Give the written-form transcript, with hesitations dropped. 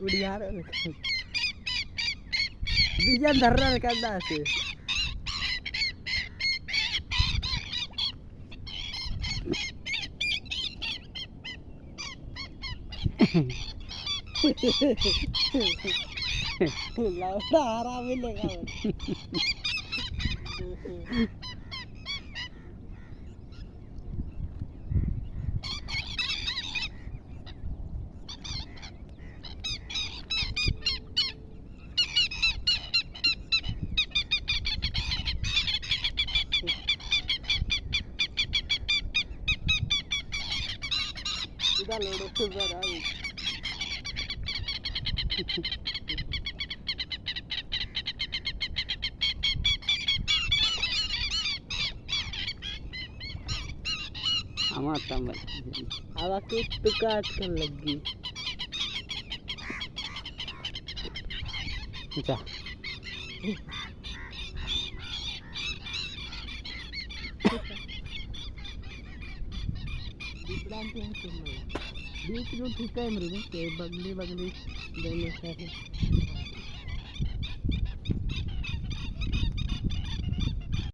ઉડિયાર બીજા ધર્રા કરતા છે લાવડા આરામ લેગા इधर लोडो सुपर आई हमारा आवा के काट कर लगी जा बीच में ठीक है मेरे के बगली बगली देने से